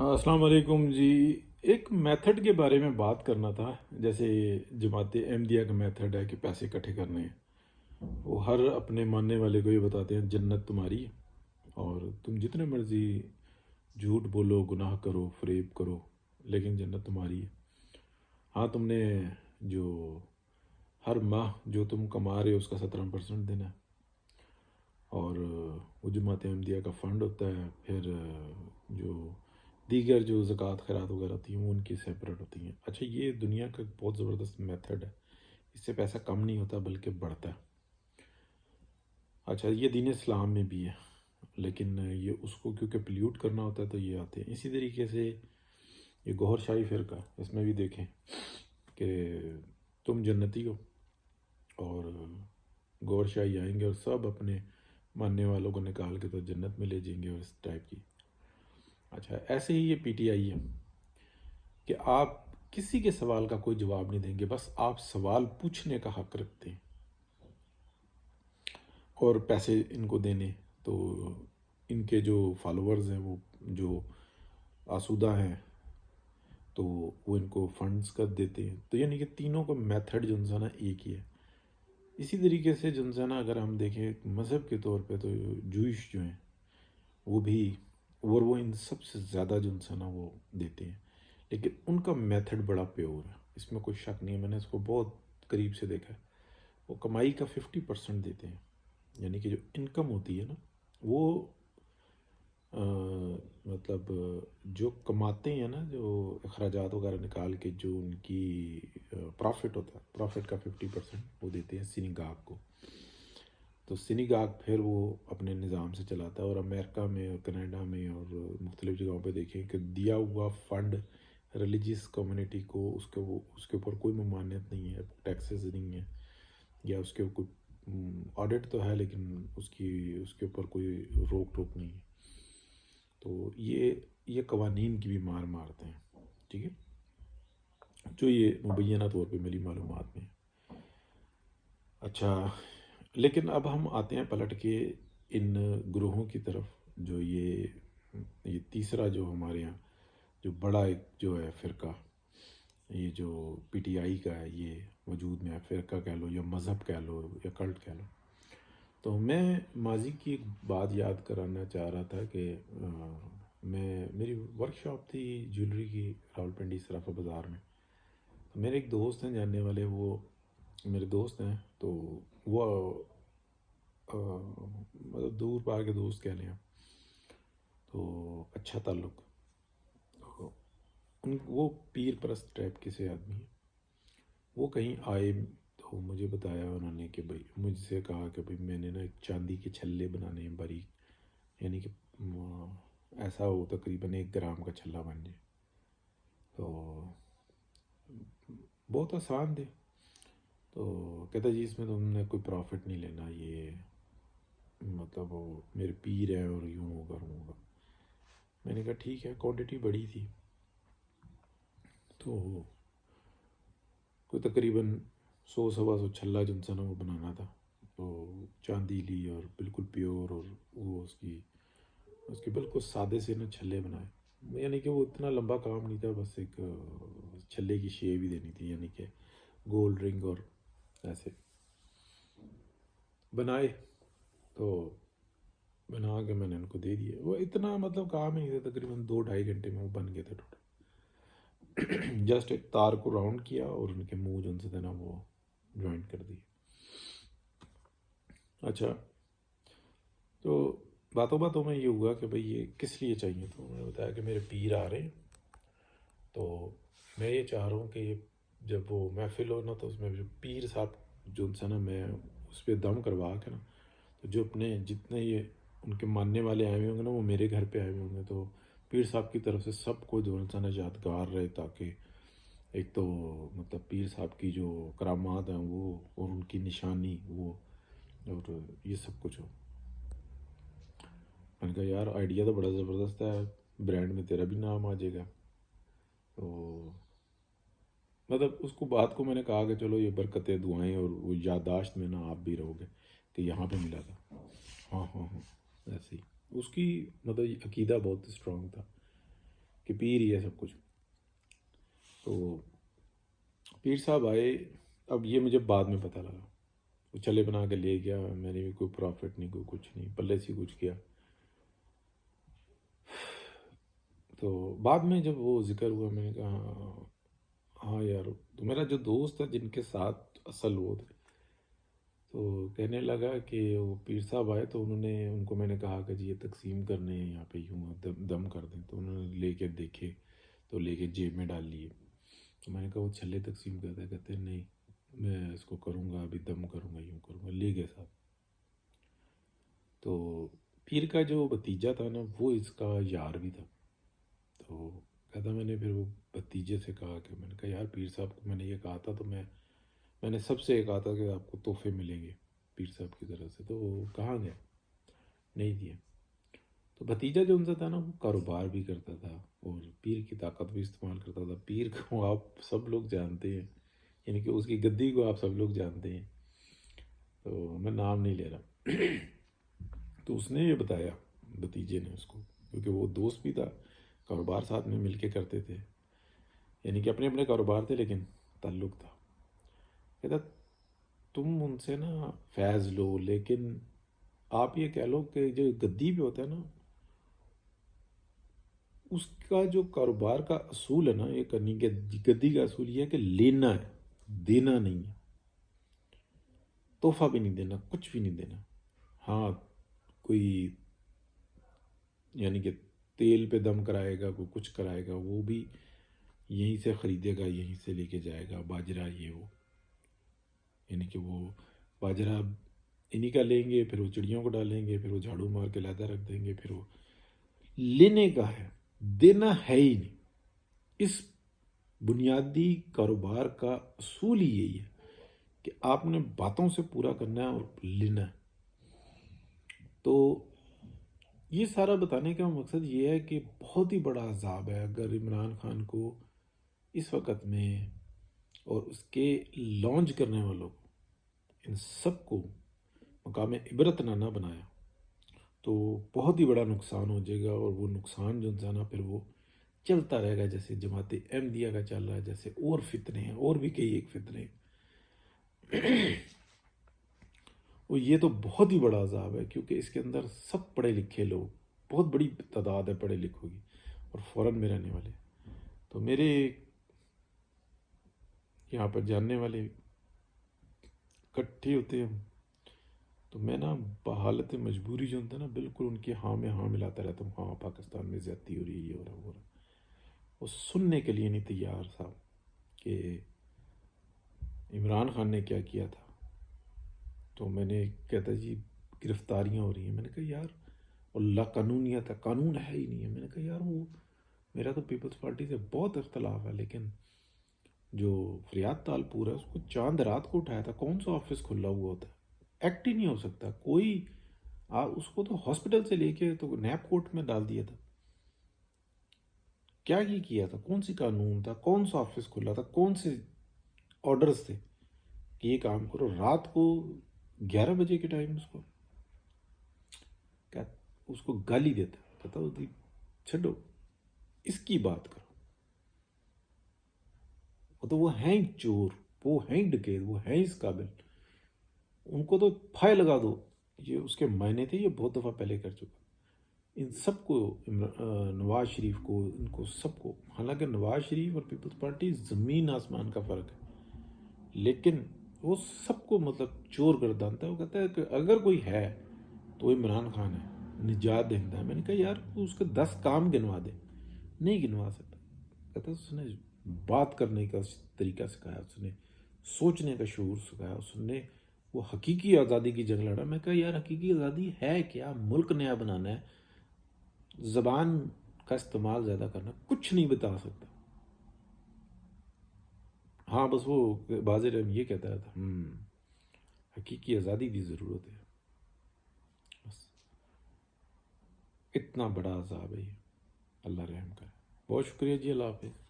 السلام علیکم جی. ایک میتھڈ کے بارے میں بات کرنا تھا. جیسے جماعت احمدیہ کا میتھڈ ہے کہ پیسے اکٹھے کرنے ہیں. وہ ہر اپنے ماننے والے کو یہ بتاتے ہیں جنت تمہاری ہے اور تم جتنے مرضی جھوٹ بولو، گناہ کرو، فریب کرو، لیکن جنت تمہاری ہے. ہاں، تم نے جو ہر ماہ جو تم کما رہے ہو اس کا 17% دینا ہے. اور وہ جماعت احمدیہ کا فنڈ ہوتا ہے. پھر جو دیگر جو زکوٰۃ خیرات وغیرہ ہوتی ہیں وہ ان کی سیپریٹ ہوتی ہیں. اچھا، یہ دنیا کا بہت زبردست میتھڈ ہے. اس سے پیسہ کم نہیں ہوتا بلکہ بڑھتا ہے. اچھا، یہ دین اسلام میں بھی ہے، لیکن یہ اس کو کیونکہ پلیوٹ کرنا ہوتا ہے تو یہ آتے ہیں. اسی طریقے سے یہ گوھر شاہی فرقہ، اس میں بھی دیکھیں کہ تم جنتی ہو اور گوھر شاہی آئیں گے اور سب اپنے ماننے والوں کو نکال کے تو جنت میں لے جائیں گے، اور اس ٹائپ کی. اچھا، ایسے ہی یہ پی ٹی آئی ہے کہ آپ کسی کے سوال کا کوئی جواب نہیں دیں گے، بس آپ سوال پوچھنے کا حق رکھتے ہیں اور پیسے ان کو دینے. تو ان کے جو فالوورز ہیں وہ جو آسودہ ہیں تو وہ ان کو فنڈز کر دیتے ہیں. تو یعنی کہ تینوں کا میتھڈ جو ہے نا ایک ہی ہے. اسی طریقے سے جو ہے نا اگر ہم دیکھیں مذہب کے طور پہ تو جوئش جو ہیں وہ بھی، اور وہ ان سب سے زیادہ جو ہے نا وہ دیتے ہیں، لیکن ان کا میتھڈ بڑا پیور ہے، اس میں کوئی شک نہیں ہے. میں نے اس کو بہت قریب سے دیکھا ہے. وہ کمائی کا 50% دیتے ہیں. یعنی کہ جو انکم ہوتی ہے نا وہ مطلب جو کماتے ہیں نا، جو اخراجات وغیرہ نکال کے جو ان کی پرافٹ ہوتا ہے، پرافٹ کا 50% وہ دیتے ہیں سینیگاگ کو. تو سینیگاگ پھر وہ اپنے نظام سے چلاتا ہے. اور امریکہ میں اور کینیڈا میں اور مختلف جگہوں پہ دیکھیں کہ دیا ہوا فنڈ ریلیجیس کمیونٹی کو اس کے اوپر کوئی ممانعت نہیں ہے، ٹیکسز نہیں ہے، یا اس کے کوئی آڈٹ تو ہے لیکن اس کے اوپر کوئی روک ٹوک نہیں ہے. تو یہ قوانین کی بھی مار مارتے ہیں، ٹھیک ہے، جو یہ مبینہ طور پہ میری معلومات میں. اچھا، لیکن اب ہم آتے ہیں پلٹ کے ان گروہوں کی طرف. جو یہ تیسرا جو ہمارے یہاں جو بڑا ایک جو ہے فرقہ، یہ جو پی ٹی آئی کا ہے، یہ وجود میں ہے. فرقہ کہہ لو یا مذہب کہہ لو یا کلٹ کہہ لو. تو میں ماضی کی ایک بات یاد کرانا چاہ رہا تھا کہ میری ورک شاپ تھی جویلری کی راولپنڈی صرافہ بازار میں. میرے ایک دوست ہیں جاننے والے، وہ میرے دوست ہیں. تو وہ مطلب دور پار کے دوست کہہ لیں آپ، تو اچھا تعلق. تو وہ پیر پرست ٹائپ کے سے آدمی ہیں. وہ کہیں آئے تو مجھے بتایا انہوں نے کہ بھائی، مجھ سے کہا کہ بھائی میں نے نا ایک چاندی کے چھلے بنانے ہیں باریک، یعنی کہ ایسا ہو تقریباً 1 گرام کا چھلا بن جائے. تو بہت آسان تھے. تو کہتا جی اس میں تم نے کوئی پروفٹ نہیں لینا، یہ مطلب وہ میرے پیر ہیں اور یوں ہوگا ہوگا. میں نے کہا ٹھیک ہے. کوانٹٹی بڑی تھی تو کوئی تقریباً 100-125 چھلا جو نا وہ بنانا تھا. تو چاندی لی اور بالکل پیور، اور وہ اس کی بالکل سادے سے نا چھلے بنائے. یعنی کہ وہ اتنا لمبا کام نہیں تھا، بس ایک چھلے کی شیپ ہی دینی تھی، یعنی کہ گولڈ رنگ اور ایسے بنائے. تو بنا کے میں نے ان کو دے دیے. وہ اتنا مطلب کام ہی نہیں تھا، تقریباً 2-2.5 گھنٹے میں وہ بن گئے تھے ٹوٹل. جسٹ ایک تار کو راؤنڈ کیا اور ان کے منہ جو ان سے تھے نا وہ جوائنٹ کر دی. اچھا، تو باتوں باتوں میں یہ ہوا کہ بھئی یہ کس لیے چاہیے. تو انہوں نے بتایا کہ میرے پیر آ رہے ہیں، تو میں یہ چاہ رہا ہوں کہ جب وہ محفل ہو نا تو اس میں جو پیر صاحب جو ان سے نا میں اس پہ دم کروا کے نا، تو جو اپنے جتنے یہ ان کے ماننے والے آئے ہوئے ہوں گے نا وہ میرے گھر پہ آئے ہوئے ہوں گے. تو پیر صاحب کی طرف سے سب کو جو ہے نا یادگار رہے، تاکہ ایک تو مطلب پیر صاحب کی جو کرامات ہیں وہ، اور ان کی نشانی وہ، اور یہ سب کچھ ہو. میں نے کہا یار آئیڈیا تو بڑا زبردست ہے، برانڈ میں تیرا بھی نام آ جائے گا. تو مطلب اس کو بات کو میں نے کہا کہ چلو یہ برکتیں دعائیں اور وہ یادداشت میں نا آپ بھی رہو گے کہ یہاں پہ ملا تھا. ہاں ہاں ہاں، ایسے ہی اس کی مطلب عقیدہ بہت اسٹرانگ تھا. کہ پیر ہی ہے سب کچھ. تو پیر صاحب آئے. اب یہ مجھے بعد میں پتہ لگا. وہ چلے بنا کے لے گیا. میں نے بھی کوئی پروفٹ نہیں، کوئی کچھ نہیں، پلے سے کچھ کیا. تو بعد میں جب وہ ذکر ہوا میں نے کہا ہاں یار. تو میرا جو دوست ہے جن کے ساتھ اصل وہ تھے، تو کہنے لگا کہ وہ پیر صاحب آئے تو ان کو میں نے کہا کہ جی یہ تقسیم کرنے ہیں یہاں پہ، یوں دم کر دیں. تو انہوں نے لے کے دیکھے تو لے کے جیب میں ڈال لیے. تو میں نے کہا وہ چھلے تقسیم کرتے ہیں؟ کہتے ہیں نہیں میں اس کو کروں گا، ابھی دم کروں گا، یوں کروں گا. لے گئے صاحب. تو پیر کا جو بھتیجا تھا نا وہ اس کا یار بھی تھا. تو کہتا میں نے پھر وہ بھتیجے سے کہا کہ میں نے کہا یار پیر صاحب کو میں نے یہ کہا تھا، تو میں نے سب سے یہ کہا تھا کہ آپ کو تحفے ملیں گے پیر صاحب کی طرف سے، تو وہ کہاں گیا؟ نہیں دیا. تو بھتیجا جو ان سے تھا نا وہ کاروبار بھی کرتا تھا اور پیر کی طاقت بھی استعمال کرتا تھا. پیر کو آپ سب لوگ جانتے ہیں، یعنی کہ اس کی گدی کو آپ سب لوگ جانتے ہیں. تو میں نام نہیں لے رہا. تو اس نے یہ بتایا بھتیجے نے اس کو، کیونکہ وہ دوست بھی تھا، کاروبار ساتھ میں مل کے کرتے تھے، یعنی کہ اپنے اپنے کاروبار تھے لیکن تعلق تھا. کہتا تم ان سے نا فیض لو، لیکن آپ یہ کہہ لو کہ جو گدی پہ ہوتا ہے نا اس کا جو کاروبار کا اصول ہے نا، یہ کرنی کہ گدی کا اصول یہ ہے کہ لینا ہے، دینا نہیں ہے. تحفہ بھی نہیں دینا، کچھ بھی نہیں دینا. ہاں کوئی یعنی کہ تیل پہ دم کرائے گا، کوئی کچھ کرائے گا، وہ بھی یہیں سے خریدے گا، یہیں سے لے کے جائے گا. باجرہ یہ وہ، یعنی کہ وہ باجرہ انہیں کا لیں گے، پھر وہ چڑیوں کو ڈالیں گے، پھر وہ جھاڑو مار کے علیحدہ رکھ دیں گے. پھر وہ لینے کا ہے، دینا ہے ہی نہیں. اس بنیادی کاروبار کا اصول ہی یہی ہے کہ آپ نے باتوں سے پورا کرنا ہے اور لینا ہے. تو یہ سارا بتانے کا مقصد یہ ہے کہ بہت ہی بڑا عذاب ہے اگر عمران خان کو اس وقت میں اور اس کے لانچ کرنے والوں کو، ان سب کو مقام عبرت نہ بنایا تو بہت ہی بڑا نقصان ہو جائے گا. اور وہ نقصان جو انسان پھر وہ چلتا رہے گا، جیسے جماعت احمدیہ کا چل رہا ہے، جیسے اور فتنے ہیں، اور بھی کئی ایک فتنے ہیں. وہ یہ تو بہت ہی بڑا عذاب ہے کیونکہ اس کے اندر سب پڑھے لکھے لوگ، بہت بڑی تعداد ہے پڑھے لکھوں کی، اور فورن میں رہنے والے. تو میرے یہاں پر جاننے والے اکٹھے ہوتے ہیں، تو میں نا بحالت مجبوری جو ہوتا ہے نا بالکل ان کی ہاں میں ہاں ملاتا رہتا ہوں. ہاں پاکستان میں زیادتی ہو رہی ہے، یہ ہو رہا وہ رہا. وہ سننے کے لیے نہیں تیار صاحب کہ عمران خان نے کیا کیا تھا. تو میں نے کہتا جی گرفتاریاں ہو رہی ہیں. میں نے کہا یار اللہ قانونیت ہے، قانون ہے ہی نہیں ہے. میں نے کہا یار وہ میرا تو پیپلز پارٹی سے بہت اختلاف ہے، لیکن جو فریاد تالپور ہے اس کو چاند رات کو اٹھایا تھا. کون سا آفس کھلا ہوا ہوتا ہے؟ ایکٹ ہی نہیں ہو سکتا کوئی. اس کو تو ہاسپٹل سے لے کے تو نیب کورٹ میں ڈال دیا تھا. کیا ہی کیا تھا؟ کون سی قانون تھا؟ کون سا آفس کھلا تھا؟ کون سے آرڈرز تھے کہ یہ کام کرو؟ رات کو 11 بجے کے ٹائم اس کو گالی دیتا، کہتا چھڈو اس کی بات کرو. تو وہ ہیں چور، وہ ہیں ڈکیت، وہ ہیں اس قابل. ان کو تو پھائے لگا دو. یہ اس کے معنی تھے، یہ بہت دفعہ پہلے کر چکا. ان سب کو نواز شریف کو، ان کو سب کو، حالانکہ نواز شریف اور پیپلز پارٹی زمین آسمان کا فرق ہے، لیکن وہ سب کو مطلب چور گردانتا ہے. وہ کہتا ہے کہ اگر کوئی ہے تو عمران خان ہے، نجات دہندہ ہے. میں نے کہا یار اس کے 10 کام گنوا دے. نہیں گنوا سکتا. کہتا اس نے بات کرنے کا طریقہ سکھایا، اس نے سوچنے کا شعور سکھایا، اس نے وہ حقیقی آزادی کی جنگ لڑا. میں کہا یار حقیقی آزادی ہے کیا؟ ملک نیا بنانا ہے، زبان کا استعمال زیادہ کرنا، کچھ نہیں بتا سکتا. ہاں بس وہ باز ٹائم یہ کہتا تھا حقیقی آزادی کی ضرورت ہے. بس اتنا بڑا عذاب ہے یہ. اللہ رحم کرے. بہت شکریہ جی. اللہ حافظ.